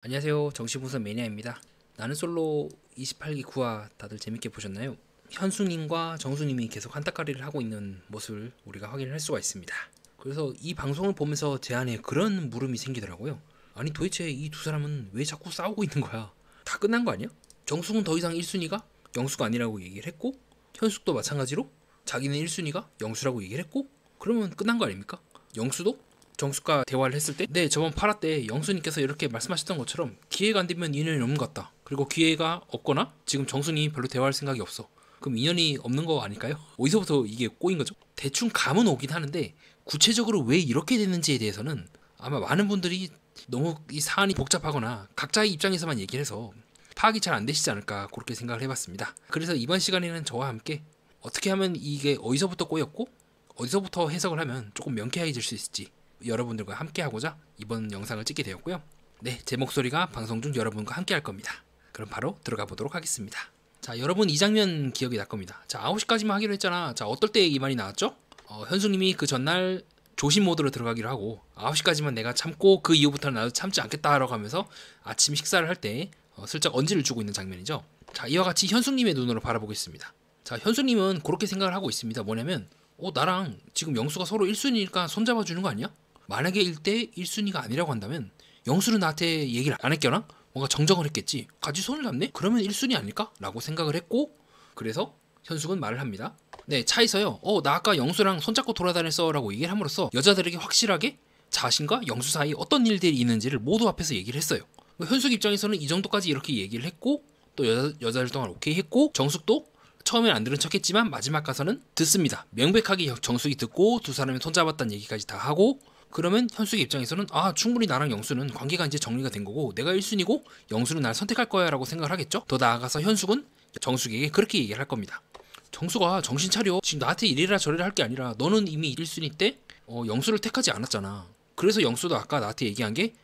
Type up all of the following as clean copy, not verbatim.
안녕하세요. 정치부선 매니아입니다. 나는 솔로 28기 9화 다들 재밌게 보셨나요? 현수님과 정수님이 계속 한따까리를 하고 있는 모습을 우리가 확인을 할 수가 있습니다. 그래서 이 방송을 보면서 제 안에 그런 물음이 생기더라고요. 아니 도대체 이 두 사람은 왜 자꾸 싸우고 있는 거야? 다 끝난 거 아니야? 정숙은 더 이상 1순위가 영수가 아니라고 얘기를 했고, 현숙도 마찬가지로 자기는 1순위가 영수라고 얘기를 했고, 그러면 끝난 거 아닙니까? 영수도 정숙과 대화를 했을 때, 네, 저번 8화 때 영수님께서 이렇게 말씀하셨던 것처럼 기회가 안 되면 인연이 없는 것 같다. 그리고 기회가 없거나 지금 정순이 별로 대화할 생각이 없어. 그럼 인연이 없는 거 아닐까요? 어디서부터 이게 꼬인 거죠? 대충 감은 오긴 하는데 구체적으로 왜 이렇게 됐는지에 대해서는 아마 많은 분들이 너무 이 사안이 복잡하거나 각자의 입장에서만 얘기를 해서 파악이 잘 안 되시지 않을까 그렇게 생각을 해봤습니다. 그래서 이번 시간에는 저와 함께 어떻게 하면 이게 어디서부터 꼬였고 어디서부터 해석을 하면 조금 명쾌해질 수 있을지 여러분들과 함께 하고자 이번 영상을 찍게 되었고요. 네, 제 목소리가 방송 중 여러분과 함께 할 겁니다. 그럼 바로 들어가 보도록 하겠습니다. 자, 여러분 이 장면 기억이 날 겁니다. 자, 9시까지만 하기로 했잖아. 자, 어떨 때 이 말이 나왔죠? 현숙님이 그 전날 조심 모드로 들어가기로 하고 9시까지만 내가 참고 그 이후부터는 나도 참지 않겠다라고 하면서 아침 식사를 할 때 슬쩍 언지를 주고 있는 장면이죠. 자, 이와 같이 현숙님의 눈으로 바라보겠습니다. 자, 현숙님은 그렇게 생각을 하고 있습니다. 뭐냐면 나랑 지금 영수가 서로 1순위니까 손잡아주는 거 아니야? 만약에 1대 1순위가 아니라고 한다면 영수는 나한테 얘기를 안 했겨나? 뭔가 정정을 했겠지. 같이 손을 잡네? 그러면 1순위 아닐까? 라고 생각을 했고, 그래서 현숙은 말을 합니다. 네, 차에서요. 나 아까 영수랑 손잡고 돌아다녔어 라고 얘기를 함으로써 여자들에게 확실하게 자신과 영수 사이 어떤 일들이 있는지를 모두 앞에서 얘기를 했어요. 현숙 입장에서는 이 정도까지 이렇게 얘기를 했고, 또 여자들 동안 오케이 했고, 정숙도 처음엔 안 들은 척했지만 마지막 가서는 듣습니다. 명백하게 정숙이 듣고 두 사람이 손잡았다는 얘기까지 다 하고, 그러면 현숙의 입장에서는 충분히 나랑 영수는 관계가 이제 정리가 된 거고 내가 1순위고 영수는 날 선택할 거야 라고 생각을 하겠죠. 더 나아가서 현숙은 정숙에게 그렇게 얘기를 할 겁니다. 정수가 정신 차려. 지금 나한테 이래라 저래라 할 게 아니라 너는 이미 1순위 때 영수를 택하지 않았잖아. 그래서 영수도 아까 나한테 얘기한 게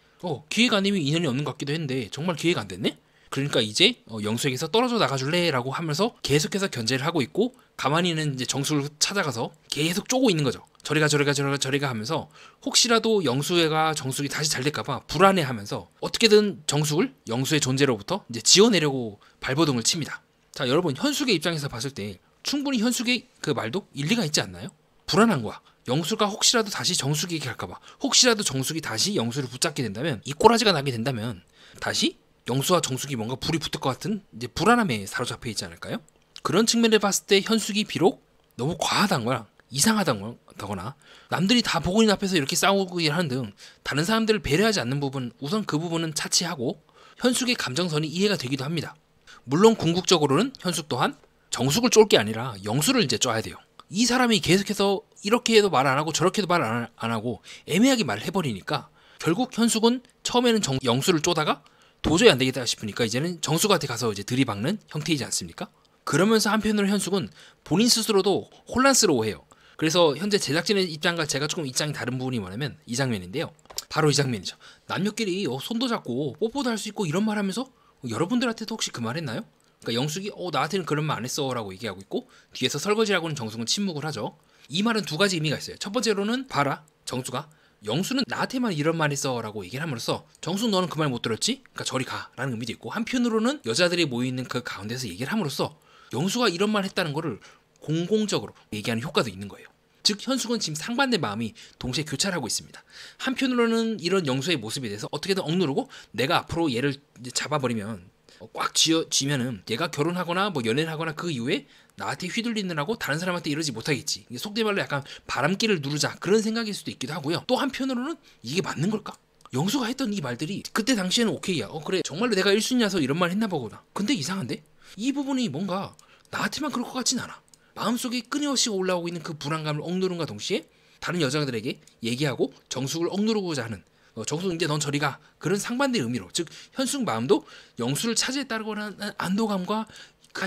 기회가 아니면 인연이 없는 것 같기도 했는데 정말 기회가 안 됐네? 그러니까 이제 영수에게서 떨어져 나가줄래? 라고 하면서 계속해서 견제를 하고 있고, 가만히는 이제 정수를 찾아가서 계속 쪼고 있는 거죠. 저리가 저리가 저리가 저리가 하면서 혹시라도 영수가 정숙이 다시 잘 될까봐 불안해하면서 어떻게든 정숙을 영수의 존재로부터 이제 지워내려고 발버둥을 칩니다. 자, 여러분 현숙의 입장에서 봤을 때 충분히 현숙의 그 말도 일리가 있지 않나요? 불안한 거야. 영수가 혹시라도 다시 정숙에게 갈까봐, 혹시라도 정숙이 다시 영수를 붙잡게 된다면, 이 꼬라지가 나게 된다면 다시 영수와 정숙이 뭔가 불이 붙을 것 같은 이제 불안함에 사로잡혀 있지 않을까요? 그런 측면을 봤을 때 현숙이 비록 너무 과하다거나 이상하다거나 남들이 다 보고 있는 앞에서 이렇게 싸우고 하는 등 다른 사람들을 배려하지 않는 부분, 우선 그 부분은 차치하고 현숙의 감정선이 이해가 되기도 합니다. 물론 궁극적으로는 현숙 또한 정숙을 쫄 게 아니라 영수를 이제 쪄야 돼요. 이 사람이 계속해서 이렇게 해도 말 안 하고 저렇게 해도 말 안 하고 애매하게 말을 해버리니까 결국 현숙은 처음에는 영수를 쪼다가 도저히 안 되겠다 싶으니까 이제는 정숙한테 가서 이제 들이박는 형태이지 않습니까? 그러면서 한편으로 현숙은 본인 스스로도 혼란스러워해요. 그래서 현재 제작진의 입장과 제가 조금 입장이 다른 부분이 뭐냐면 이 장면인데요. 바로 이 장면이죠. 남녀끼리 손도 잡고 뽀뽀도 할 수 있고 이런 말 하면서 여러분들한테도 혹시 그 말 했나요? 그러니까 영숙이 나한테는 그런 말 안 했어 라고 얘기하고 있고, 뒤에서 설거지하고는 정숙은 침묵을 하죠. 이 말은 두 가지 의미가 있어요. 첫 번째로는 봐라, 정수가 영수는 나한테만 이런 말 했어 라고 얘기를 함으로써 정수 너는 그 말 못 들었지? 그러니까 저리 가 라는 의미도 있고, 한편으로는 여자들이 모여있는 그 가운데서 얘기를 함으로써 영수가 이런 말 했다는 거를 공공적으로 얘기하는 효과도 있는 거예요. 즉 현숙은 지금 상반된 마음이 동시에 교차하고 있습니다. 한편으로는 이런 영수의 모습에 대해서 어떻게든 억누르고 내가 앞으로 얘를 잡아버리면 꽉 쥐면은 얘가 결혼하거나 뭐 연애를 하거나 그 이후에 나한테 휘둘리느라고 다른 사람한테 이러지 못하겠지. 속된 말로 약간 바람기를 누르자 그런 생각일 수도 있기도 하고요. 또 한편으로는 이게 맞는 걸까? 영수가 했던 이 말들이 그때 당시에는 오케이야. 그래 정말로 내가 1순위라서 이런 말 했나 보구나. 근데 이상한데? 이 부분이 뭔가 나한테만 그럴 것 같진 않아. 마음속에 끊임없이 올라오고 있는 그 불안감을 억누른과 동시에 다른 여자들에게 얘기하고 정숙을 억누르고자 하는, 정숙 이제 넌 저리 가, 그런 상반된 의미로, 즉 현숙 마음도 영수를 차지했다거나 안도감과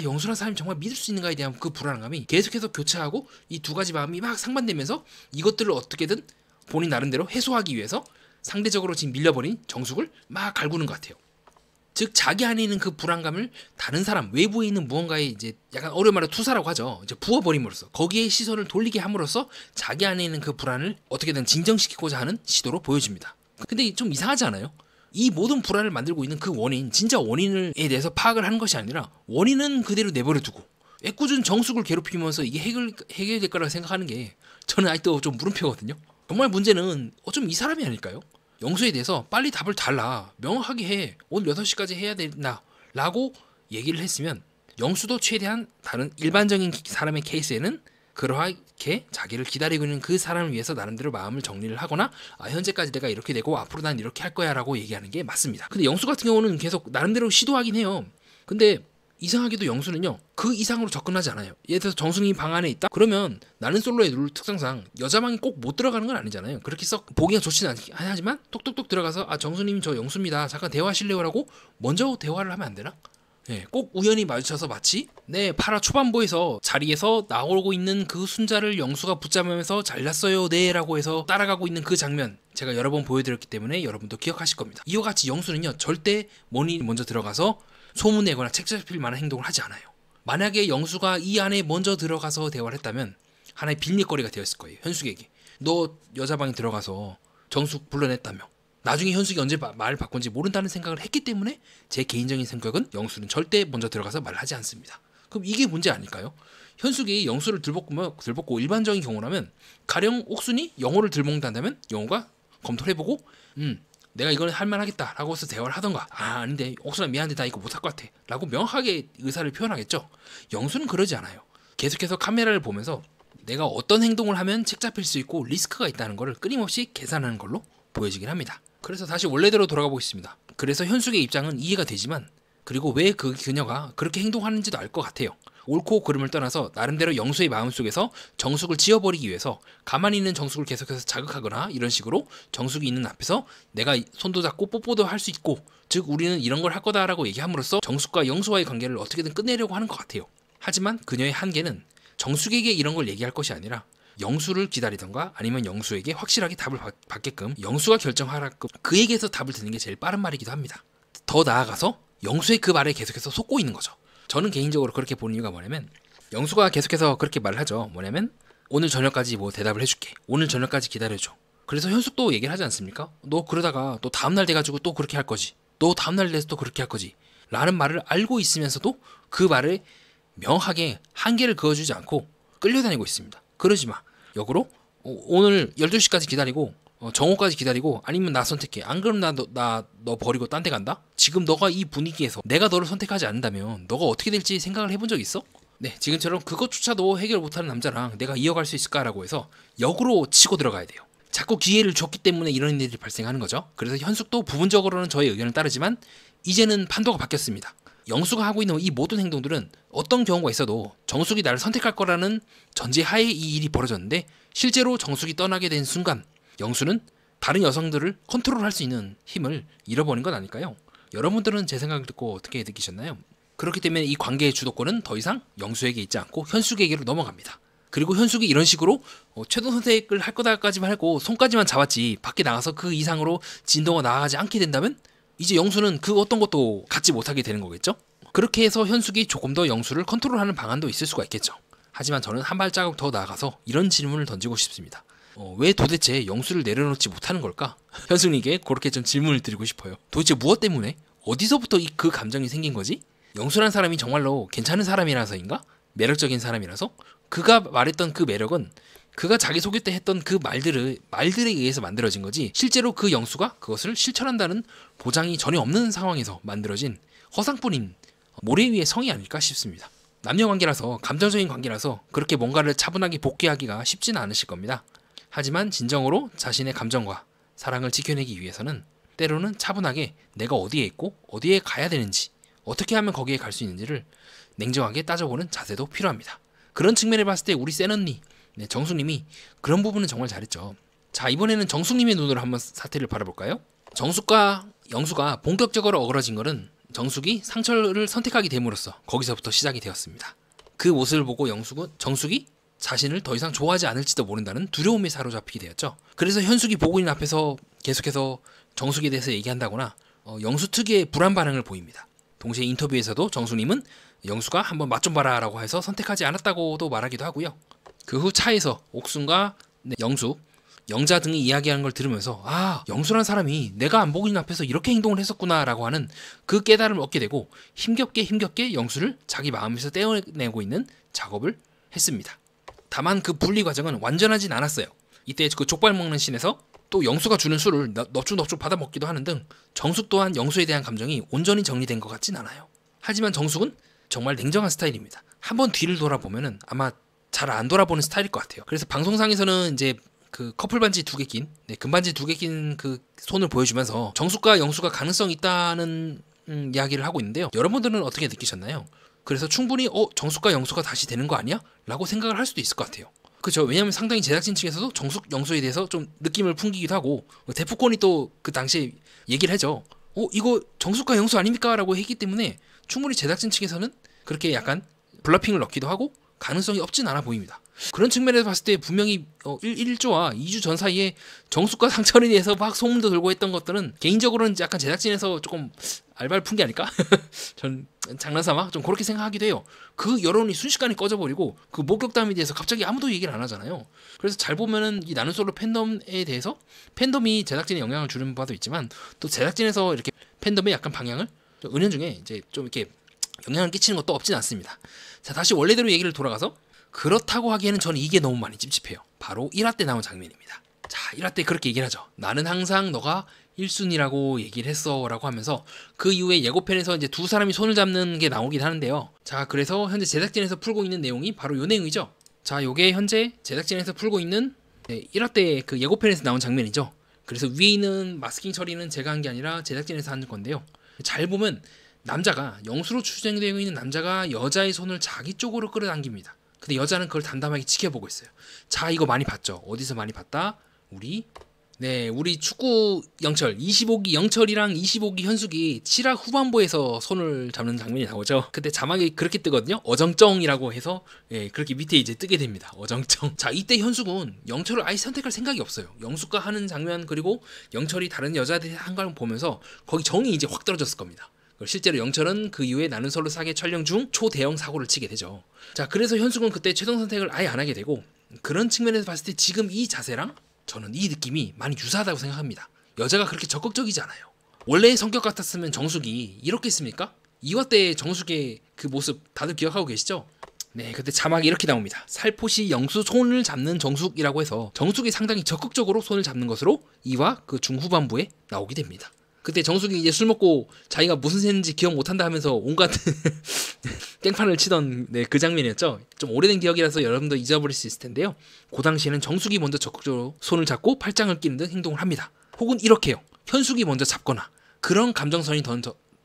영수라는 사람이 정말 믿을 수 있는가에 대한 그 불안감이 계속해서 교차하고 이 두 가지 마음이 막 상반되면서 이것들을 어떻게든 본인 나름대로 해소하기 위해서 상대적으로 지금 밀려버린 정숙을 막 갈구는 것 같아요. 즉 자기 안에 있는 그 불안감을 다른 사람, 외부에 있는 무언가에 이제 약간 어려운 말로 투사라고 하죠. 이제 부어버림으로써, 거기에 시선을 돌리게 함으로써 자기 안에 있는 그 불안을 어떻게든 진정시키고자 하는 시도로 보여집니다. 근데 좀 이상하지 않아요? 이 모든 불화를 만들고 있는 그 원인, 진짜 원인에 대해서 파악을 하는 것이 아니라 원인은 그대로 내버려 두고 애꿎은 정숙을 괴롭히면서 이게 해결될 거라고 생각하는 게 저는 아직도 좀 물음표거든요. 정말 문제는 어쩜 이 사람이 아닐까요? 영수에 대해서 빨리 답을 달라, 명확하게 해, 오늘 6시까지 해야 된다 라고 얘기를 했으면 영수도 최대한 다른 일반적인 사람의 케이스에는 그러하게 자기를 기다리고 있는 그 사람을 위해서 나름대로 마음을 정리를 하거나 현재까지 내가 이렇게 되고 앞으로 난 이렇게 할 거야 라고 얘기하는 게 맞습니다. 근데 영수 같은 경우는 계속 나름대로 시도하긴 해요. 근데 이상하게도 영수는요 그 이상으로 접근하지 않아요. 예를 들어서 정수님이 방 안에 있다? 그러면 나는 솔로의 룰 특성상 여자방이 꼭 못 들어가는 건 아니잖아요. 그렇게 썩 보기가 좋지는 하지만 톡톡톡 들어가서 정수님 저 영수입니다, 잠깐 대화하실래요? 라고 먼저 대화를 하면 안 되나? 네, 꼭 우연히 마주쳐서 마치 파라 초반부에서 자리에서 나오고 있는 그 순자를 영수가 붙잡으면서 잘났어요 네 라고 해서 따라가고 있는 그 장면 제가 여러 번 보여드렸기 때문에 여러분도 기억하실 겁니다. 이와 같이 영수는요 절대 mon이 먼저 들어가서 소문내거나 책잡힐 만한 행동을 하지 않아요. 만약에 영수가 이 안에 먼저 들어가서 대화를 했다면 하나의 빌미거리가 되었을 거예요. 현숙에게. 너 여자방에 들어가서 정숙 불러냈다며. 나중에 현숙이 언제 말을 바꾼지 모른다는 생각을 했기 때문에 제 개인적인 생각은 영수는 절대 먼저 들어가서 말을 하지 않습니다. 그럼 이게 문제 아닐까요? 현숙이 영수를 들볶고 일반적인 경우라면 가령 옥순이 영호를 들먹는다면 영호가 검토를 해보고 내가 이거는 할만하겠다 라고 해서 대화를 하던가 아닌데 옥순아 미안한데 나 이거 못할 것 같아 라고 명확하게 의사를 표현하겠죠. 영수는 그러지 않아요. 계속해서 카메라를 보면서 내가 어떤 행동을 하면 책 잡힐 수 있고 리스크가 있다는 것을 끊임없이 계산하는 걸로 보여지긴 합니다. 그래서 다시 원래대로 돌아가 보겠습니다. 그래서 현숙의 입장은 이해가 되지만 그리고 왜 그녀가 그렇게 행동하는지도 알 것 같아요. 옳고 그름을 떠나서 나름대로 영수의 마음속에서 정숙을 지워버리기 위해서 가만히 있는 정숙을 계속해서 자극하거나 이런 식으로 정숙이 있는 앞에서 내가 손도 잡고 뽀뽀도 할 수 있고 즉 우리는 이런 걸 할 거다라고 얘기함으로써 정숙과 영수와의 관계를 어떻게든 끝내려고 하는 것 같아요. 하지만 그녀의 한계는 정숙에게 이런 걸 얘기할 것이 아니라 영수를 기다리던가 아니면 영수에게 확실하게 답을 받게끔 영수가 결정하라고 그에게서 답을 듣는 게 제일 빠른 말이기도 합니다. 더 나아가서 영수의 그 말에 계속해서 속고 있는 거죠. 저는 개인적으로 그렇게 보는 이유가 뭐냐면 영수가 계속해서 그렇게 말을 하죠. 뭐냐면 오늘 저녁까지 뭐 대답을 해줄게. 오늘 저녁까지 기다려줘. 그래서 현숙도 얘기를 하지 않습니까? 너 그러다가 또 다음날 돼가지고 또 그렇게 할 거지. 너 다음날 돼서 또 그렇게 할 거지. 라는 말을 알고 있으면서도 그 말에 명확하게 한계를 그어주지 않고 끌려다니고 있습니다. 그러지 마. 역으로 오늘 12시까지 기다리고 정오까지 기다리고 아니면 나 선택해. 안 그러면 너 버리고 딴 데 간다? 지금 너가 이 분위기에서 내가 너를 선택하지 않는다면 너가 어떻게 될지 생각을 해본 적 있어? 네, 지금처럼 그것조차도 해결 못하는 남자랑 내가 이어갈 수 있을까라고 해서 역으로 치고 들어가야 돼요. 자꾸 기회를 줬기 때문에 이런 일이 발생하는 거죠. 그래서 현숙도 부분적으로는 저의 의견을 따르지만 이제는 판도가 바뀌었습니다. 영수가 하고 있는 이 모든 행동들은 어떤 경우가 있어도 정숙이 나를 선택할 거라는 전제하에 이 일이 벌어졌는데 실제로 정숙이 떠나게 된 순간 영수는 다른 여성들을 컨트롤할 수 있는 힘을 잃어버린 건 아닐까요? 여러분들은 제 생각을 듣고 어떻게 느끼셨나요? 그렇기 때문에 이 관계의 주도권은 더 이상 영수에게 있지 않고 현숙에게로 넘어갑니다. 그리고 현숙이 이런 식으로 최종 선택을 할 거다까지만 하고 손까지만 잡았지 밖에 나가서 그 이상으로 진도가 나아가지 않게 된다면 이제 영수는 그 어떤 것도 갖지 못하게 되는 거겠죠? 그렇게 해서 현숙이 조금 더 영수를 컨트롤하는 방안도 있을 수가 있겠죠. 하지만 저는 한 발자국 더 나아가서 이런 질문을 던지고 싶습니다. 왜 도대체 영수를 내려놓지 못하는 걸까? 현숙님께 그렇게 좀 질문을 드리고 싶어요. 도대체 무엇 때문에? 어디서부터 그 감정이 생긴 거지? 영수란 사람이 정말로 괜찮은 사람이라서인가? 매력적인 사람이라서? 그가 말했던 그 매력은 그가 자기소개 때 했던 그 말들에 의해서 만들어진 거지 실제로 그 영수가 그것을 실천한다는 보장이 전혀 없는 상황에서 만들어진 허상뿐인 모래 위의 성이 아닐까 싶습니다. 남녀관계라서 감정적인 관계라서 그렇게 뭔가를 차분하게 복귀하기가 쉽지는 않으실 겁니다. 하지만 진정으로 자신의 감정과 사랑을 지켜내기 위해서는 때로는 차분하게 내가 어디에 있고 어디에 가야 되는지 어떻게 하면 거기에 갈 수 있는지를 냉정하게 따져보는 자세도 필요합니다. 그런 측면을 봤을 때 우리 센 언니 정숙님이 그런 부분은 정말 잘했죠. 자, 이번에는 정숙님의 눈으로 한번 사태를 바라볼까요? 정숙과 영수가 본격적으로 어그러진 것은 정숙이 상철을 선택하게 됨으로써 거기서부터 시작이 되었습니다. 그 모습을 보고 정숙이 자신을 더 이상 좋아하지 않을지도 모른다는 두려움에 사로잡히게 되었죠. 그래서 현숙이 보고 있는 앞에서 계속해서 정숙에 대해서 얘기한다거나 영수 특유의 불안 반응을 보입니다. 동시에 인터뷰에서도 정숙님은 영수가 한번 맛 좀 봐라 라고 해서 선택하지 않았다고도 말하기도 하고요. 그 후 차에서 옥순과 영숙, 영자 등이 이야기하는 걸 들으면서 아, 영수란 사람이 내가 안 보고 있는 앞에서 이렇게 행동을 했었구나라고 하는 그 깨달음을 얻게 되고 힘겹게 영수를 자기 마음에서 떼어내고 있는 작업을 했습니다. 다만 그 분리 과정은 완전하진 않았어요. 이때 그 족발 먹는 씬에서 또 영수가 주는 술을 넙죽넙죽 받아 먹기도 하는 등 정숙 또한 영수에 대한 감정이 온전히 정리된 것 같진 않아요. 하지만 정숙은 정말 냉정한 스타일입니다. 한번 뒤를 돌아보면은 아마 잘 안 돌아보는 스타일일 것 같아요. 그래서 방송상에서는 이제 그 커플 반지 2개 낀, 금반지 2개 낀 그 손을 보여주면서 정숙과 영수가 가능성 있다는 이야기를 하고 있는데요. 여러분들은 어떻게 느끼셨나요? 그래서 충분히 정숙과 영수가 다시 되는 거 아니야? 라고 생각을 할 수도 있을 것 같아요. 그렇죠. 왜냐하면 상당히 제작진 측에서도 정숙, 영수에 대해서 좀 느낌을 풍기기도 하고 대포콘이 또 그 당시에 얘기를 하죠. 이거 정숙과 영수 아닙니까? 라고 했기 때문에 충분히 제작진 측에서는 그렇게 약간 블러핑을 넣기도 하고 가능성이 없진 않아 보입니다. 그런 측면에서 봤을 때 분명히 1조와 2주 전 사이에 정숙과 상철에 대해서 막 소문도 돌고 했던 것들은 개인적으로는 약간 제작진에서 조금 알바를 푼 게 아닐까? 전 장난삼아 좀 그렇게 생각하기도 해요. 그 여론이 순식간에 꺼져버리고 그 목격담에 대해서 갑자기 아무도 얘기를 안 하잖아요. 그래서 잘 보면은 이 나는 솔로 팬덤에 대해서 팬덤이 제작진에 영향을 주는 바도 있지만 또 제작진에서 이렇게 팬덤의 약간 방향을 은연중에 이제 좀 이렇게 영향을 끼치는 것도 없진 않습니다. 자, 다시 원래대로 얘기를 돌아가서 그렇다고 하기에는 저는 이게 너무 많이 찝찝해요. 바로 1화 때 나온 장면입니다. 자, 1화 때 그렇게 얘기를 하죠. 나는 항상 너가 1순위라고 얘기를 했어 라고 하면서 그 이후에 예고편에서 이제 두 사람이 손을 잡는 게 나오긴 하는데요. 자, 그래서 현재 제작진에서 풀고 있는 내용이 바로 요 내용이죠. 자, 요게 현재 제작진에서 풀고 있는 1화 때 그 예고편에서 나온 장면이죠. 그래서 위에 있는 마스킹 처리는 제가 한 게 아니라 제작진에서 한 건데요. 잘 보면 남자가 영수로 추정되고 있는 남자가 여자의 손을 자기 쪽으로 끌어당깁니다. 근데 여자는 그걸 담담하게 지켜보고 있어요. 자, 이거 많이 봤죠? 어디서 많이 봤다? 우리 축구 영철 25기 영철이랑 25기 현숙이 7화 후반부에서 손을 잡는 장면이 나오죠. 그때 자막이 그렇게 뜨거든요. 어정쩡이라고 해서 그렇게 밑에 이제 뜨게 됩니다. 어정쩡. 자, 이때 현숙은 영철을 아예 선택할 생각이 없어요. 영숙과 하는 장면 그리고 영철이 다른 여자들이 한 걸 보면서 거기 정이 이제 확 떨어졌을 겁니다. 실제로 영철은 그 이후에 나는 솔로 사계 촬영 중 초대형 사고를 치게 되죠. 자, 그래서 현숙은 그때 최종 선택을 아예 안 하게 되고 그런 측면에서 봤을 때 지금 이 자세랑 저는 이 느낌이 많이 유사하다고 생각합니다. 여자가 그렇게 적극적이지 않아요. 원래의 성격 같았으면 정숙이 이렇게 했습니까? 2화 때 정숙의 그 모습 다들 기억하고 계시죠? 네, 그때 자막이 이렇게 나옵니다. 살포시 영수 손을 잡는 정숙이라고 해서 정숙이 상당히 적극적으로 손을 잡는 것으로 2화 그 중후반부에 나오게 됩니다. 그때 정숙이 이제 술 먹고 자기가 무슨 샌인지 기억 못한다 하면서 온갖 깽판을 치던 그 장면이었죠. 좀 오래된 기억이라서 여러분도 잊어버릴 수 있을 텐데요. 그 당시에는 정숙이 먼저 적극적으로 손을 잡고 팔짱을 끼는 등 행동을 합니다. 혹은 이렇게요. 현숙이 먼저 잡거나 그런 감정선이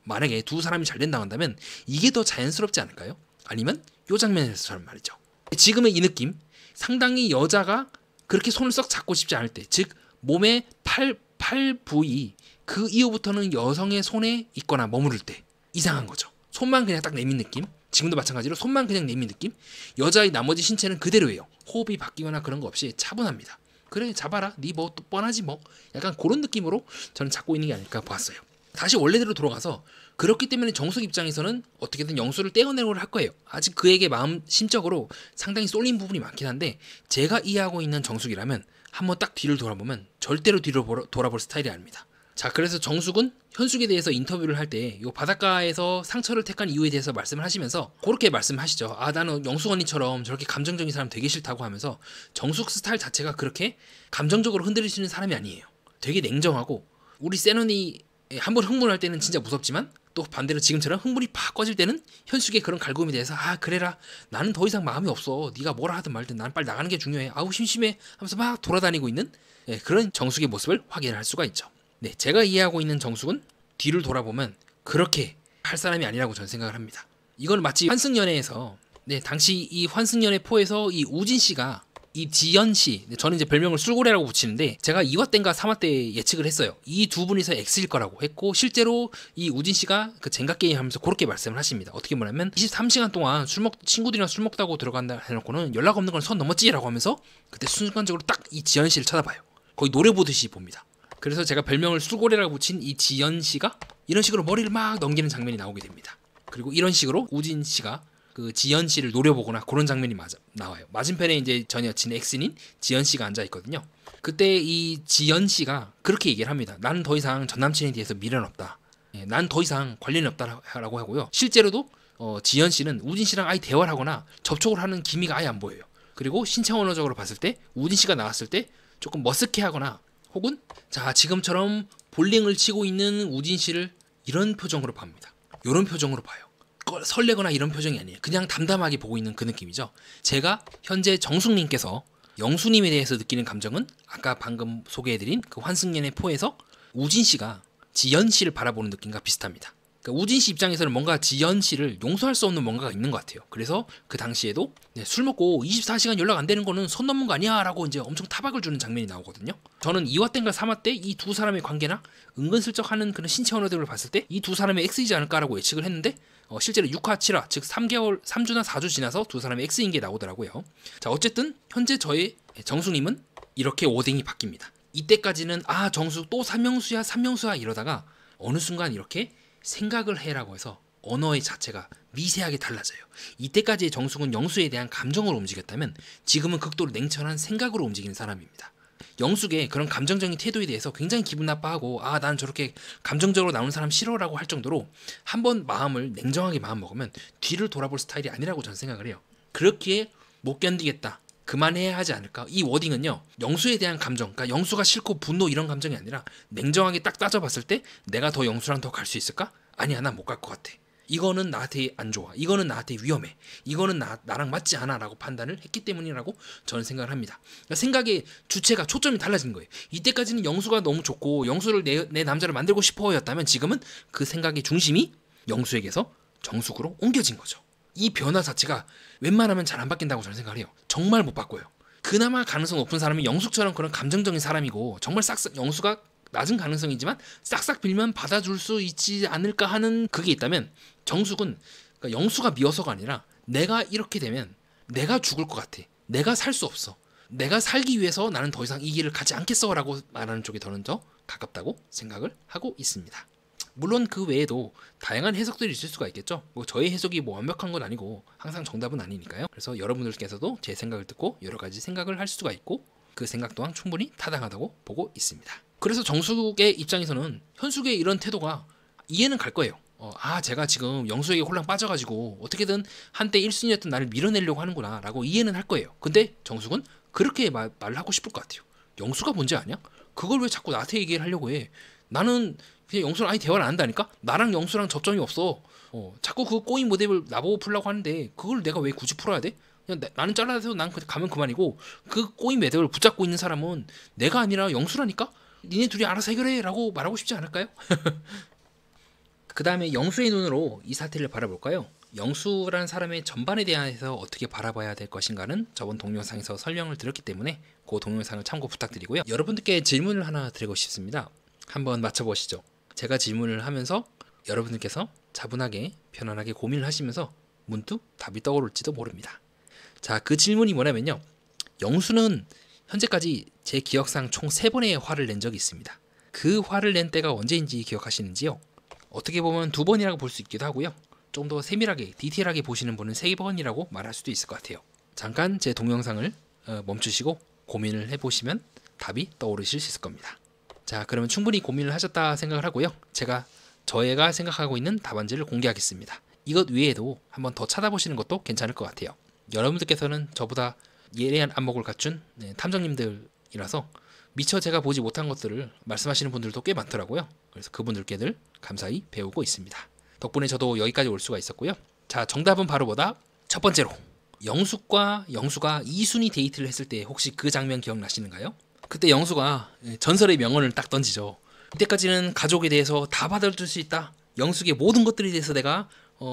만약에 두 사람이 잘 된다고 한다면 이게 더 자연스럽지 않을까요? 아니면 요 장면에서처럼 말이죠. 지금의 이 느낌 상당히 여자가 그렇게 손을 썩 잡고 싶지 않을 때, 즉 몸의 팔 부위 그 이후부터는 여성의 손에 있거나 머무를 때 이상한 거죠. 손만 그냥 딱 내민 느낌. 지금도 마찬가지로 손만 그냥 내민 느낌. 여자의 나머지 신체는 그대로예요. 호흡이 바뀌거나 그런 거 없이 차분합니다. 그래, 잡아라. 네 뭐 또 뻔하지 뭐. 약간 그런 느낌으로 저는 잡고 있는 게 아닐까 보았어요. 다시 원래대로 돌아가서 그렇기 때문에 정숙 입장에서는 어떻게든 영수를 떼어내려고 할 거예요. 아직 그에게 마음 심적으로 상당히 쏠린 부분이 많긴 한데 제가 이해하고 있는 정숙이라면 한번 딱 뒤를 돌아보면 절대로 뒤로 돌아볼 스타일이 아닙니다. 자, 그래서 정숙은 현숙에 대해서 인터뷰를 할 때 이 바닷가에서 상처를 택한 이유에 대해서 말씀을 하시면서 그렇게 말씀하시죠. 아, 나는 영숙 언니처럼 저렇게 감정적인 사람 되게 싫다고 하면서 정숙 스타일 자체가 그렇게 감정적으로 흔들리시는 사람이 아니에요. 되게 냉정하고 우리 센 언니 한번 흥분할 때는 진짜 무섭지만 또 반대로 지금처럼 흥분이 팍 꺼질 때는 현숙의 그런 갈굼에 대해서 아, 그래라. 나는 더 이상 마음이 없어. 네가 뭐라 하든 말든 나는 빨리 나가는 게 중요해. 아우 심심해 하면서 막 돌아다니고 있는 그런 정숙의 모습을 확인할 수가 있죠. 네, 제가 이해하고 있는 정숙은 뒤를 돌아보면 그렇게 할 사람이 아니라고 저는 생각을 합니다. 이건 마치 환승연애에서 당시 이 환승연애 포에서 이 우진 씨가 이 지연 씨, 저는 이제 별명을 술고래라고 붙이는데 제가 2화 때인가 3화 때 예측을 했어요. 이 두 분이서 X일 거라고 했고 실제로 이 우진 씨가 그 젠가 게임 하면서 그렇게 말씀을 하십니다. 어떻게 말하면 23시간 동안 친구들이랑 술 먹다고 들어간다 해놓고는 연락 없는 건 선 넘었지라고 하면서 그때 순간적으로 딱 이 지연 씨를 쳐다봐요. 거의 노래 보듯이 봅니다. 그래서 제가 별명을 술고래라고 붙인 이 지연 씨가 이런 식으로 머리를 막 넘기는 장면이 나오게 됩니다. 그리고 이런 식으로 우진 씨가 그 지연 씨를 노려보거나 그런 장면이 나와요. 맞은편에 이제 전 여친 X인 지연 씨가 앉아 있거든요. 그때 이 지연 씨가 그렇게 얘기를 합니다. 나는 더 이상 전 남친에 대해서 미련 없다. 난 더 이상 관련이 없다라고 하고요. 실제로도 지연 씨는 우진 씨랑 아예 대화를 하거나 접촉을 하는 기미가 아예 안 보여요. 그리고 신체 언어적으로 봤을 때 우진 씨가 나왔을 때 조금 머쓱해하거나 혹은 자 지금처럼 볼링을 치고 있는 우진 씨를 이런 표정으로 봅니다. 이런 표정으로 봐요. 설레거나 이런 표정이 아니에요. 그냥 담담하게 보고 있는 그 느낌이죠. 제가 현재 정숙님께서 영수님에 대해서 느끼는 감정은 아까 방금 소개해드린 그 환승연의 포에서 우진 씨가 지연 씨를 바라보는 느낌과 비슷합니다. 그러니까 우진 씨 입장에서는 뭔가 지연 씨를 용서할 수 없는 뭔가가 있는 것 같아요. 그래서 그 당시에도 술 먹고 24시간 연락 안 되는 거는 선 넘는 거 아니야 라고 이제 엄청 타박을 주는 장면이 나오거든요. 저는 2화 때인가 3화 때 이 두 사람의 관계나 은근슬쩍 하는 그런 신체 언어들을 봤을 때 이 두 사람의 X이지 않을까라고 예측을 했는데 실제로 6화, 7화 즉 3주나 4주 지나서 두 사람의 X인 게 나오더라고요. 자 어쨌든 현재 저의 정숙님은 이렇게 워딩이 바뀝니다. 이때까지는 아 정숙 또 삼명수야 이러다가 어느 순간 이렇게 생각을 해라고 해서 언어의 자체가 미세하게 달라져요. 이때까지의 정숙은 영수에 대한 감정으로 움직였다면 지금은 극도로 냉철한 생각으로 움직이는 사람입니다. 영숙의 그런 감정적인 태도에 대해서 굉장히 기분 나빠하고 아 난 저렇게 감정적으로 나오는 사람 싫어라고 할 정도로 한번 마음을 냉정하게 마음 먹으면 뒤를 돌아볼 스타일이 아니라고 저는 생각을 해요. 그렇기에 못 견디겠다. 그만해야 하지 않을까? 이 워딩은요. 영수에 대한 감정, 그러니까 영수가 싫고 분노 이런 감정이 아니라 냉정하게 딱 따져봤을 때 내가 더 영수랑 더 갈 수 있을까? 아니야, 난 못 갈 것 같아. 이거는 나한테 안 좋아. 이거는 나한테 위험해. 이거는 나랑 맞지 않아 라고 판단을 했기 때문이라고 저는 생각을 합니다. 그러니까 생각의 주체가 초점이 달라진 거예요. 이때까지는 영수가 너무 좋고 영수를 내 남자를 만들고 싶어였다면 지금은 그 생각의 중심이 영수에게서 정숙으로 옮겨진 거죠. 이 변화 자체가 웬만하면 잘 안 바뀐다고 저는 생각을 해요. 정말 못 바꿔요. 그나마 가능성 높은 사람이 영숙처럼 그런 감정적인 사람이고 정말 싹싹 영수가 낮은 가능성이지만 싹싹 빌면 받아줄 수 있지 않을까 하는 그게 있다면 정숙은 그러니까 영수가 미워서가 아니라 내가 이렇게 되면 내가 죽을 것 같아. 내가 살 수 없어. 내가 살기 위해서 나는 더 이상 이 길을 가지 않겠어 라고 말하는 쪽이 더는 더 가깝다고 생각을 하고 있습니다. 물론 그 외에도 다양한 해석들이 있을 수가 있겠죠. 뭐 저의 해석이 뭐 완벽한 건 아니고 항상 정답은 아니니까요. 그래서 여러분들께서도 제 생각을 듣고 여러 가지 생각을 할 수가 있고 그 생각 또한 충분히 타당하다고 보고 있습니다. 그래서 정숙의 입장에서는 현숙의 이런 태도가 이해는 갈 거예요. 제가 지금 영수에게 홀랑 빠져가지고 어떻게든 한때 1순위였던 나를 밀어내려고 하는구나 라고 이해는 할 거예요. 근데 정숙은 그렇게 말을 하고 싶을 것 같아요. 영수가 문제 아니야? 그걸 왜 자꾸 나한테 얘기를 하려고 해? 나는 그냥 영수랑 아예 대화를 안 한다니까? 나랑 영수랑 접점이 없어. 자꾸 그 꼬인 모델을 나보고 풀라고 하는데 그걸 내가 왜 굳이 풀어야 돼? 그냥 나는 잘라서 난 가면 그만이고 그 꼬인 매듭을 붙잡고 있는 사람은 내가 아니라 영수라니까? 니네 둘이 알아서 해결해 라고 말하고 싶지 않을까요? 그 다음에 영수의 눈으로 이 사태를 바라볼까요? 영수라는 사람의 전반에 대해서 어떻게 바라봐야 될 것인가는 저번 동영상에서 설명을 드렸기 때문에 그 동영상을 참고 부탁드리고요. 여러분들께 질문을 하나 드리고 싶습니다. 한번 맞춰보시죠. 제가 질문을 하면서 여러분들께서 차분하게 편안하게 고민을 하시면서 문득 답이 떠오를지도 모릅니다. 자, 그 질문이 뭐냐면요. 영수는 현재까지 제 기억상 총 3번의 화를 낸 적이 있습니다. 그 화를 낸 때가 언제인지 기억하시는지요? 어떻게 보면 2번이라고 볼 수 있기도 하고요. 좀 더 세밀하게 디테일하게 보시는 분은 3번이라고 말할 수도 있을 것 같아요. 잠깐 제 동영상을 멈추시고 고민을 해보시면 답이 떠오르실 수 있을 겁니다. 자, 그러면 충분히 고민을 하셨다 생각을 하고요. 저희가 생각하고 있는 답안지를 공개하겠습니다. 이것 외에도 한번 더 찾아보시는 것도 괜찮을 것 같아요. 여러분들께서는 저보다 예리한 안목을 갖춘 탐정님들이라서 미처 제가 보지 못한 것들을 말씀하시는 분들도 꽤 많더라고요. 그래서 그분들께 늘 감사히 배우고 있습니다. 덕분에 저도 여기까지 올 수가 있었고요. 자, 정답은 바로 뭐다? 첫 번째로 영숙과 영수가 2순위 데이트를 했을 때 혹시 그 장면 기억나시는가요? 그때 영수가 전설의 명언을 딱 던지죠. 이때까지는 가족에 대해서 다 받아줄 수 있다. 영숙의 모든 것들에 대해서 내가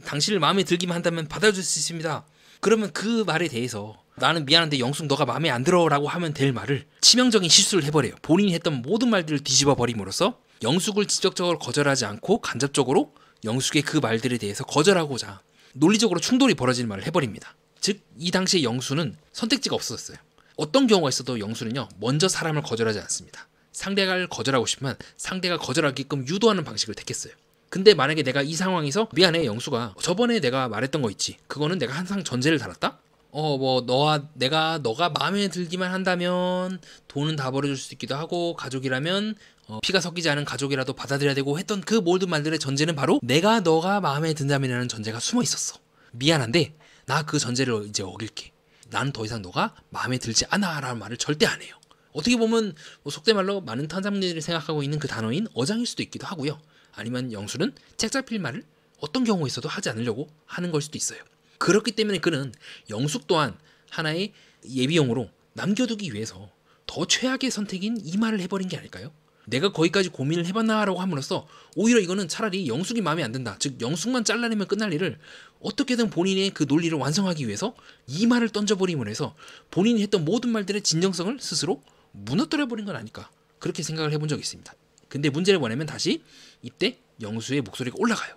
당신을 마음에 들기만 한다면 받아줄 수 있습니다. 그러면 그 말에 대해서 나는 미안한데 영숙 너가 마음에 안 들어 라고 하면 될 말을 치명적인 실수를 해버려요. 본인이 했던 모든 말들을 뒤집어 버림으로써 영숙을 직접적으로 거절하지 않고 간접적으로 영숙의 그 말들에 대해서 거절하고자 논리적으로 충돌이 벌어지는 말을 해버립니다. 즉 이 당시에 영수는 선택지가 없었어요. 어떤 경우가 있어도 영수는요 먼저 사람을 거절하지 않습니다. 상대가 거절하고 싶으면 상대가 거절하게끔 유도하는 방식을 택했어요. 근데 만약에 내가 이 상황에서 미안해 영수가 저번에 내가 말했던 거 있지. 그거는 내가 항상 전제를 달았다. 뭐 너가 마음에 들기만 한다면 돈은 다 벌어줄 수 있기도 하고 가족이라면 피가 섞이지 않은 가족이라도 받아들여야 되고 했던 그 모든 말들의 전제는 바로 너가 마음에 든다면이라는 전제가 숨어 있었어. 미안한데 나 그 전제를 이제 어길게. 나는 더 이상 너가 마음에 들지 않아 라는 말을 절대 안 해요. 어떻게 보면 뭐 속된 말로 많은 타장님들이 생각하고 있는 그 단어인 어장일 수도 있기도 하고요. 아니면 영수는 책 잡힐 말을 어떤 경우에 있어도 하지 않으려고 하는 걸 수도 있어요. 그렇기 때문에 그는 영숙 또한 하나의 예비용으로 남겨두기 위해서 더 최악의 선택인 이 말을 해버린 게 아닐까요? 내가 거기까지 고민을 해봤나라고 함으로써 오히려 이거는 차라리 영숙이 마음에 안 든다. 즉 영숙만 잘라내면 끝날 일을 어떻게든 본인의 그 논리를 완성하기 위해서 이 말을 던져버림으로 해서 본인이 했던 모든 말들의 진정성을 스스로 무너뜨려버린 건 아닐까. 그렇게 생각을 해본 적이 있습니다. 근데 문제를 뭐냐면 다시 이때 영수의 목소리가 올라가요.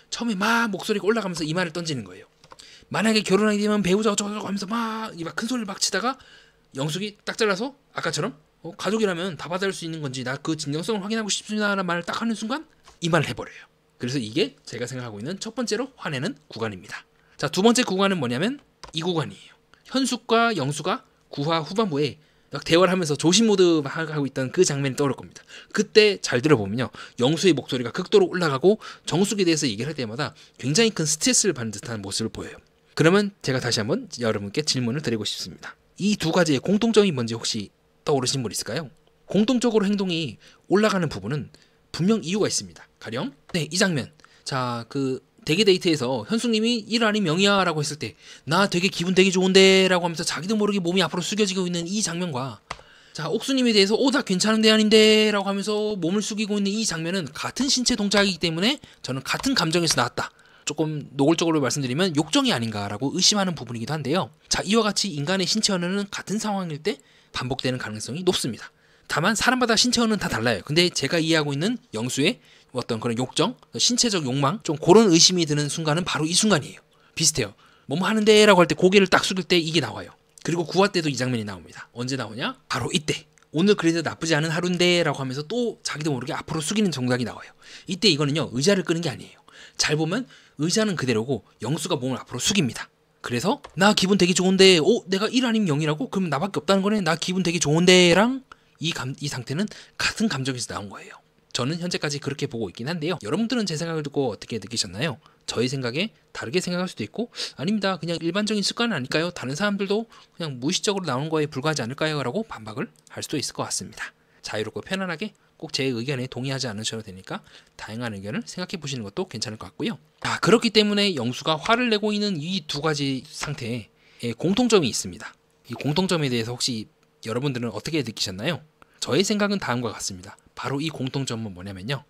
처음에 막 목소리가 올라가면서 이 말을 던지는 거예요. 만약에 결혼하게 되면 배우자 어쩌고저쩌고 하면서 막 큰 소리를 막 치다가 영숙이 딱 잘라서 아까처럼 가족이라면 다 받아줄 수 있는 건지 나 그 진정성을 확인하고 싶습니다라는 말을 딱 하는 순간 이 말을 해버려요. 그래서 이게 제가 생각하고 있는 첫 번째로 화내는 구간입니다. 자, 두 번째 구간은 뭐냐면 이 구간이에요. 현숙과 영수가 9화 후반부에 막 대화를 하면서 조심 모드 하고 있던 그 장면이 떠오를 겁니다. 그때 잘 들어보면요. 영수의 목소리가 극도로 올라가고 정숙에 대해서 얘기를 할 때마다 굉장히 큰 스트레스를 받는 듯한 모습을 보여요. 그러면 제가 다시 한번 여러분께 질문을 드리고 싶습니다. 이 두 가지의 공통점이 뭔지 혹시 떠오르신 분 있을까요? 공통적으로 행동이 올라가는 부분은 분명 이유가 있습니다. 가령 이 장면. 자, 그 대기 데이트에서 현숙님이 일 아닌 명이야 라고 했을 때 나 되게 기분 되게 좋은데 라고 하면서 자기도 모르게 몸이 앞으로 숙여지고 있는 이 장면과 자 옥수님에 대해서 나 괜찮은데 아닌데 라고 하면서 몸을 숙이고 있는 이 장면은 같은 신체 동작이기 때문에 저는 같은 감정에서 나왔다. 조금 노골적으로 말씀드리면 욕정이 아닌가라고 의심하는 부분이기도 한데요. 자, 이와 같이 인간의 신체 언어는 같은 상황일 때 반복되는 가능성이 높습니다. 다만 사람마다 신체 언어는 다 달라요. 근데 제가 이해하고 있는 영수의 어떤 그런 욕정, 신체적 욕망, 좀 그런 의심이 드는 순간은 바로 이 순간이에요. 비슷해요. 뭐뭐 하는데 라고 할 때 고개를 딱 숙일 때 이게 나와요. 그리고 9화 때도 이 장면이 나옵니다. 언제 나오냐? 바로 이때. 오늘 그래도 나쁘지 않은 하루인데 라고 하면서 또 자기도 모르게 앞으로 숙이는 동작이 나와요. 이때 이거는요. 의자를 끄는 게 아니에요. 잘 보면 의자는 그대로고 영수가 몸을 앞으로 숙입니다. 그래서 나 기분 되게 좋은데 내가 1 아니면 0이라고? 그러면 나밖에 없다는 거네. 나 기분 되게 좋은데 랑 이 상태는 같은 감정에서 나온 거예요. 저는 현재까지 그렇게 보고 있긴 한데요. 여러분들은 제 생각을 듣고 어떻게 느끼셨나요? 저의 생각에 다르게 생각할 수도 있고 아닙니다. 그냥 일반적인 습관 아닐까요? 다른 사람들도 그냥 무의식적으로 나오는 거에 불과하지 않을까요? 라고 반박을 할 수도 있을 것 같습니다. 자유롭고 편안하게 꼭 제 의견에 동의하지 않으셔도 되니까 다양한 의견을 생각해 보시는 것도 괜찮을 것 같고요. 그렇기 때문에 영수가 화를 내고 있는 이 두 가지 상태에 공통점이 있습니다. 이 공통점에 대해서 혹시 여러분들은 어떻게 느끼셨나요? 저의 생각은 다음과 같습니다. 바로 이 공통점은 뭐냐면요.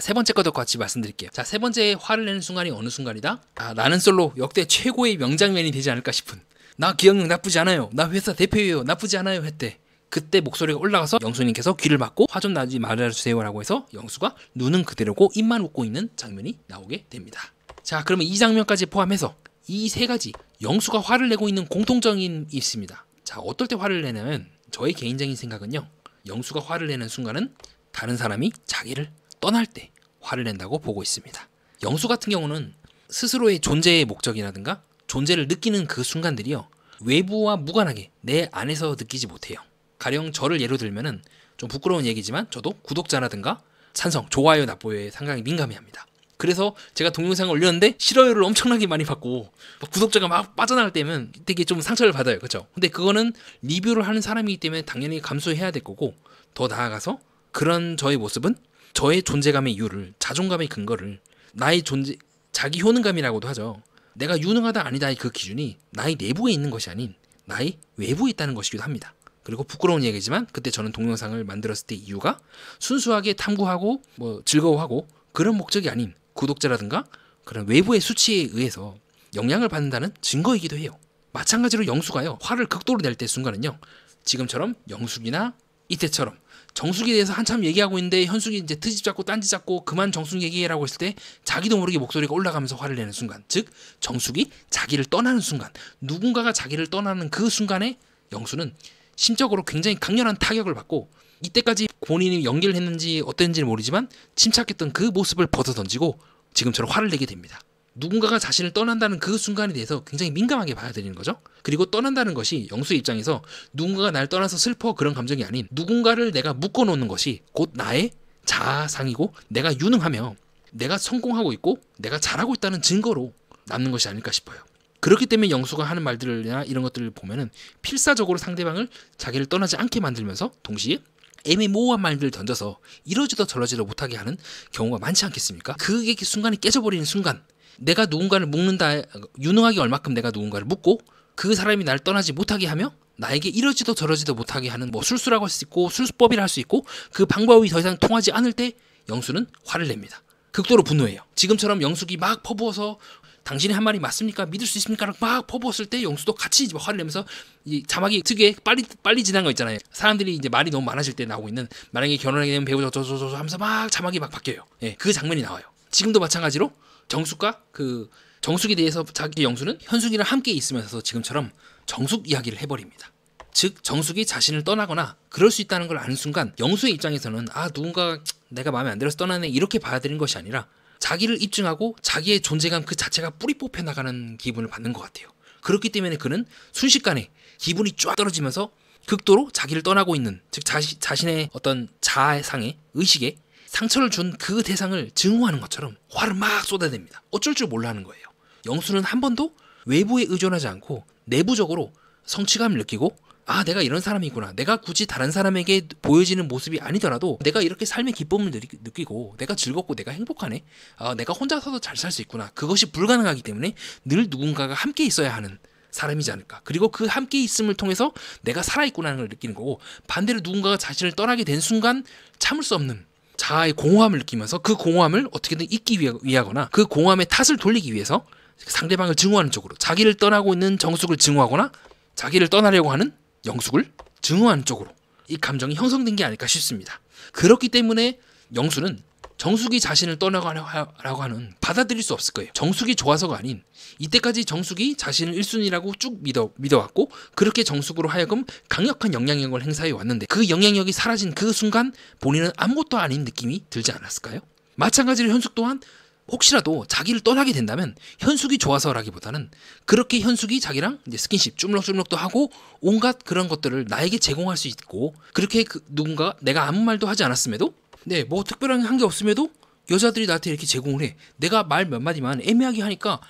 세 번째 것도 같이 말씀드릴게요. 자, 세 번째 화를 내는 순간이 어느 순간이다? 나는 솔로 역대 최고의 명장면이 되지 않을까 싶은 나 기억력 나쁘지 않아요. 나 회사 대표예요. 나쁘지 않아요. 했대. 그때 목소리가 올라가서 영수님께서 귀를 막고 화 좀 나지 말아주세요 라고 해서 영수가 눈은 그대로고 입만 웃고 있는 장면이 나오게 됩니다. 자, 그러면 이 장면까지 포함해서 이 세 가지 영수가 화를 내고 있는 공통점이 있습니다. 자, 어떨 때 화를 내냐면 저의 개인적인 생각은요. 영수가 화를 내는 순간은 다른 사람이 자기를 떠날 때 화를 낸다고 보고 있습니다. 영수 같은 경우는 스스로의 존재의 목적이라든가 존재를 느끼는 그 순간들이요. 외부와 무관하게 내 안에서 느끼지 못해요. 가령 저를 예로 들면은 좀 부끄러운 얘기지만 저도 구독자라든가 찬성, 좋아요, 나쁘요에 상당히 민감해합니다. 그래서 제가 동영상을 올렸는데 싫어요를 엄청나게 많이 받고 구독자가 막 빠져나갈 때면 되게 좀 상처를 받아요. 그렇죠? 근데 그거는 리뷰를 하는 사람이기 때문에 당연히 감수해야 될 거고 더 나아가서 그런 저의 모습은 저의 존재감의 이유를 자존감의 근거를 나의 존재 자기 효능감이라고도 하죠. 내가 유능하다 아니다의 그 기준이 나의 내부에 있는 것이 아닌 나의 외부에 있다는 것이기도 합니다. 그리고 부끄러운 얘기지만 그때 저는 동영상을 만들었을 때 이유가 순수하게 탐구하고 즐거워하고 그런 목적이 아닌 구독자라든가 그런 외부의 수치에 의해서 영향을 받는다는 증거이기도 해요. 마찬가지로 영수가요. 화를 극도로 낼 때 순간은요. 지금처럼 영숙이나 이때처럼 정숙에 대해서 한참 얘기하고 있는데 현숙이 이제 트집 잡고 딴지 잡고 그만 정숙 얘기해라고 했을 때 자기도 모르게 목소리가 올라가면서 화를 내는 순간, 즉 정숙이 자기를 떠나는 순간, 누군가가 자기를 떠나는 그 순간에 영수는 심적으로 굉장히 강렬한 타격을 받고 이때까지 본인이 연기를 했는지 어땠는지는 모르지만 침착했던 그 모습을 벗어던지고 지금처럼 화를 내게 됩니다. 누군가가 자신을 떠난다는 그 순간에 대해서 굉장히 민감하게 봐야 되는 거죠. 그리고 떠난다는 것이 영수의 입장에서 누군가가 날 떠나서 슬퍼 그런 감정이 아닌 누군가를 내가 묶어놓는 것이 곧 나의 자아상이고 내가 유능하며 내가 성공하고 있고 내가 잘하고 있다는 증거로 남는 것이 아닐까 싶어요. 그렇기 때문에 영수가 하는 말들이나 이런 것들을 보면은 필사적으로 상대방을 자기를 떠나지 않게 만들면서 동시에 애매모호한 말들을 던져서 이러지도 저러지도 못하게 하는 경우가 많지 않겠습니까? 그게 순간이 깨져버리는 순간 내가 누군가를 묶는다, 유능하게 얼마큼 내가 누군가를 묶고 그 사람이 날 떠나지 못하게 하며 나에게 이러지도 저러지도 못하게 하는 뭐 술수라고 할 수 있고 술수법이라 할 수 있고 그 방법이 더 이상 통하지 않을 때 영수는 화를 냅니다. 극도로 분노해요. 지금처럼 영숙이 막 퍼부어서 당신이 한 말이 맞습니까? 믿을 수 있습니까? 막 퍼부었을 때 영수도 같이 화를 내면서 이 자막이 특유의 빨리 지난 거 있잖아요. 사람들이 이제 말이 너무 많아질 때 나오고 있는 만약에 결혼하게 되면 배우자 저저저 하면서 막 자막이 막 바뀌어요. 예, 그 장면이 나와요. 지금도 마찬가지로 정숙과 그 정숙에 대해서 자기 영수는 현숙이랑 함께 있으면서 지금처럼 정숙 이야기를 해버립니다. 즉 정숙이 자신을 떠나거나 그럴 수 있다는 걸 아는 순간 영수의 입장에서는 아 누군가 내가 마음에 안 들어서 떠나네 이렇게 봐야 되는 것이 아니라 자기를 입증하고 자기의 존재감 그 자체가 뿌리 뽑혀 나가는 기분을 받는 것 같아요. 그렇기 때문에 그는 순식간에 기분이 쫙 떨어지면서 극도로 자기를 떠나고 있는 즉 자신의 어떤 자아상의 의식에 상처를 준 그 대상을 증오하는 것처럼 화를 막 쏟아냅니다. 어쩔 줄 몰라 하는 거예요. 영수는 한 번도 외부에 의존하지 않고 내부적으로 성취감을 느끼고 아 내가 이런 사람이구나. 내가 굳이 다른 사람에게 보여지는 모습이 아니더라도 내가 이렇게 삶의 기쁨을 느끼고 내가 즐겁고 내가 행복하네. 아 내가 혼자서도 잘 살 수 있구나. 그것이 불가능하기 때문에 늘 누군가가 함께 있어야 하는 사람이지 않을까. 그리고 그 함께 있음을 통해서 내가 살아있구나는 걸 느끼는 거고 반대로 누군가가 자신을 떠나게 된 순간 참을 수 없는 자아의 공허함을 느끼면서 그 공허함을 어떻게든 잊기 위하거나 그 공허함의 탓을 돌리기 위해서 상대방을 증오하는 쪽으로 자기를 떠나고 있는 정숙을 증오하거나 자기를 떠나려고 하는 영숙을 증오하는 쪽으로 이 감정이 형성된 게 아닐까 싶습니다. 그렇기 때문에 영수는 정숙이 자신을 떠나가라고 하는 받아들일 수 없을 거예요. 정숙이 좋아서가 아닌 이때까지 정숙이 자신을 1순위라고 쭉 믿어왔고 그렇게 정숙으로 하여금 강력한 영향력을 행사해 왔는데 그 영향력이 사라진 그 순간 본인은 아무것도 아닌 느낌이 들지 않았을까요? 마찬가지로 현숙 또한 혹시라도 자기를 떠나게 된다면 현숙이 좋아서라기보다는 그렇게 현숙이 자기랑 이제 스킨십 쭈물럭쭈물럭도 하고 온갖 그런 것들을 나에게 제공할 수 있고 그렇게 누군가 내가 아무 말도 하지 않았음에도 네 뭐 특별한 한 게 없음에도 여자들이 나한테 이렇게 제공을 해. 내가 말 몇 마디만 애매하게 하니까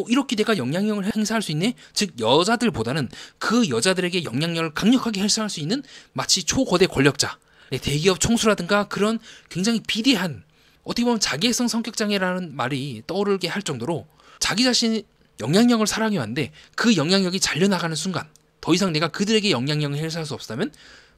이렇게 내가 영향력을 행사할 수 있네. 즉 여자들보다는 그 여자들에게 영향력을 강력하게 행사할 수 있는 마치 초거대 권력자 대기업 총수라든가 그런 굉장히 비대한 어떻게 보면 자기애성 성격장애라는 말이 떠오르게 할 정도로 자기 자신이 영향력을 사랑해왔는데 그 영향력이 잘려나가는 순간 더 이상 내가 그들에게 영향력을 행사할 수 없다면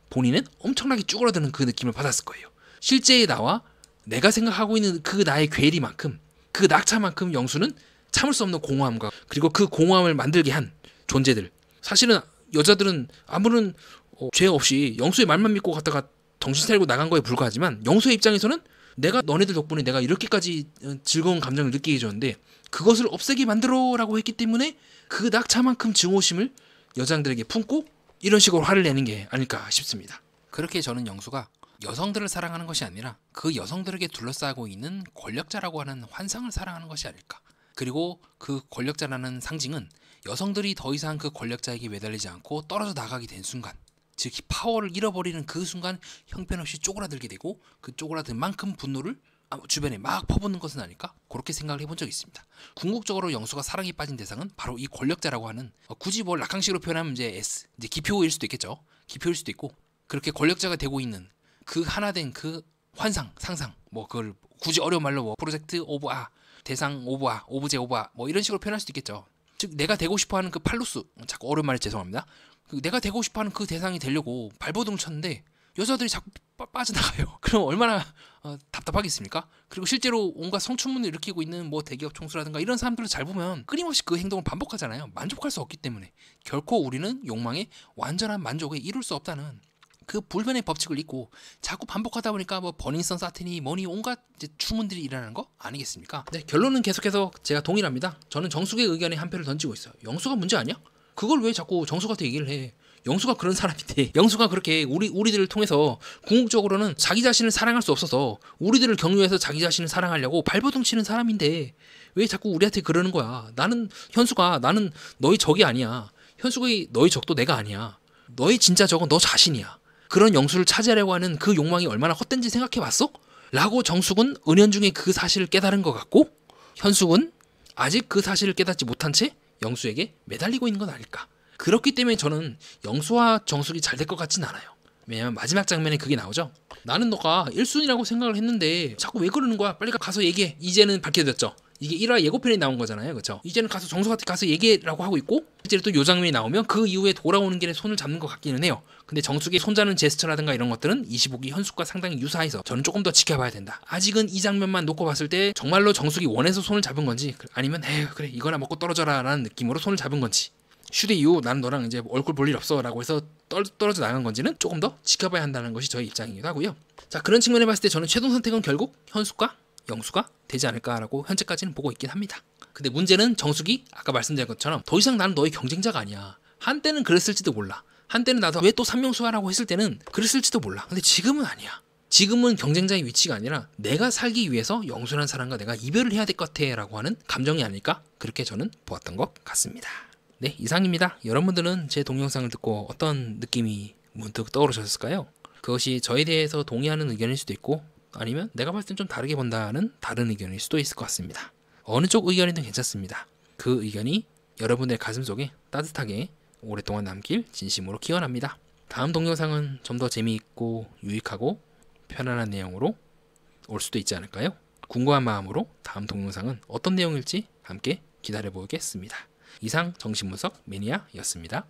본인은 엄청나게 쭈그러드는 그 느낌을 받았을 거예요. 실제의 나와 내가 생각하고 있는 그 나의 괴리만큼 그 낙차만큼 영수는 참을 수 없는 공허함과 그리고 그 공허함을 만들게 한 존재들 사실은 여자들은 아무런 죄 없이 영수의 말만 믿고 갔다가 정신 차리고 나간 거에 불과하지만 영수의 입장에서는 내가 너네들 덕분에 내가 이렇게까지 즐거운 감정을 느끼게 해줬는데 그것을 없애게 만들어라고 했기 때문에 그 낙차만큼 증오심을 여장들에게 품고 이런 식으로 화를 내는 게 아닐까 싶습니다. 그렇게 저는 영수가 여성들을 사랑하는 것이 아니라 그 여성들에게 둘러싸고 있는 권력자라고 하는 환상을 사랑하는 것이 아닐까. 그리고 그 권력자라는 상징은 여성들이 더 이상 그 권력자에게 매달리지 않고 떨어져 나가게 된 순간 즉 파워를 잃어버리는 그 순간 형편없이 쪼그라들게 되고 그 쪼그라든 만큼 분노를 주변에 막 퍼붓는 것은 아닐까? 그렇게 생각을 해본 적이 있습니다. 궁극적으로 영수가 사랑에 빠진 대상은 바로 이 권력자라고 하는 굳이 뭐 락강식으로 표현하면 이제 S 이제 기표일 수도 있겠죠. 기표일 수도 있고 그렇게 권력자가 되고 있는 그 하나된 그 환상 상상 뭐 그걸 굳이 어려운 말로 뭐 프로젝트 오브 대상 오브 오브제 오브 뭐 이런 식으로 표현할 수도 있겠죠. 즉 내가 되고 싶어하는 그 팔루스 자꾸 어려운 말을 죄송합니다. 내가 되고 싶어하는 그 대상이 되려고 발버둥을 쳤는데 여자들이 자꾸 빠져나가요. 그럼 얼마나 답답하겠습니까? 그리고 실제로 온갖 성추문을 일으키고 있는 뭐 대기업 총수라든가 이런 사람들을 잘 보면 끊임없이 그 행동을 반복하잖아요. 만족할 수 없기 때문에 결코 우리는 욕망의 완전한 만족에 이룰 수 없다는 그 불변의 법칙을 잊고 자꾸 반복하다 보니까 뭐 버닝썬 사틴이 뭐니 온갖 이제 추문들이 일어나는 거 아니겠습니까? 네, 결론은 계속해서 제가 동일합니다. 저는 정숙의 의견에 한 표를 던지고 있어요. 영수가 문제 아니야? 그걸 왜 자꾸 정숙한테 얘기를 해? 영수가 그런 사람인데 영수가 그렇게 우리들을 통해서 궁극적으로는 자기 자신을 사랑할 수 없어서 우리들을 경유해서 자기 자신을 사랑하려고 발버둥 치는 사람인데 왜 자꾸 우리한테 그러는 거야. 나는 너희 적이 아니야. 현숙이 너희 적도 내가 아니야. 너희 진짜 적은 너 자신이야. 그런 영수를 차지하려고 하는 그 욕망이 얼마나 헛된지 생각해봤어? 라고 정숙은 은연중에 그 사실을 깨달은 것 같고 현숙은 아직 그 사실을 깨닫지 못한 채 영수에게 매달리고 있는 건 아닐까. 그렇기 때문에 저는 영수와 정숙이 잘 될 것 같진 않아요. 왜냐면 마지막 장면에 그게 나오죠. 나는 너가 1순위라고 생각을 했는데 자꾸 왜 그러는 거야. 빨리 가서 얘기해. 이제는 밝혀졌죠. 이게 1화 예고편에 나온 거잖아요. 그렇죠? 이제는 가서 정숙한테 가서 얘기해라고 하고 있고 실제로 또 요 장면이 나오면 그 이후에 돌아오는 길에 손을 잡는 것 같기는 해요. 근데 정숙의 손잡는 제스처라든가 이런 것들은 25기 현숙과 상당히 유사해서 저는 조금 더 지켜봐야 된다. 아직은 이 장면만 놓고 봤을 때 정말로 정숙이 원해서 손을 잡은 건지 아니면 에휴 그래 이거나 먹고 떨어져라 라는 느낌으로 손을 잡은 건지 슈대 이후 나는 너랑 이제 얼굴 볼 일 없어 라고 해서 떨어져 나간 건지는 조금 더 지켜봐야 한다는 것이 저의 입장이기도 하고요. 자 그런 측면에 봤을 때 저는 최종 선택은 결국 현숙과 영수가 되지 않을까라고 현재까지는 보고 있긴 합니다. 근데 문제는 정숙이 아까 말씀드린 것처럼 더 이상 나는 너의 경쟁자가 아니야. 한때는 그랬을지도 몰라. 한때는 나도 왜 또 삼명수하라고 했을 때는 그랬을지도 몰라. 근데 지금은 아니야. 지금은 경쟁자의 위치가 아니라 내가 살기 위해서 영수라는 사람과 내가 이별을 해야 될 것 같아 라고 하는 감정이 아닐까 그렇게 저는 보았던 것 같습니다. 네 이상입니다. 여러분들은 제 동영상을 듣고 어떤 느낌이 문득 떠오르셨을까요? 그것이 저에 대해서 동의하는 의견일 수도 있고 아니면 내가 봤을 땐 좀 다르게 본다는 다른 의견일 수도 있을 것 같습니다. 어느 쪽 의견이든 괜찮습니다. 그 의견이 여러분의 가슴속에 따뜻하게 오랫동안 남길 진심으로 기원합니다. 다음 동영상은 좀 더 재미있고 유익하고 편안한 내용으로 올 수도 있지 않을까요? 궁금한 마음으로 다음 동영상은 어떤 내용일지 함께 기다려보겠습니다. 이상 정신분석 매니아였습니다.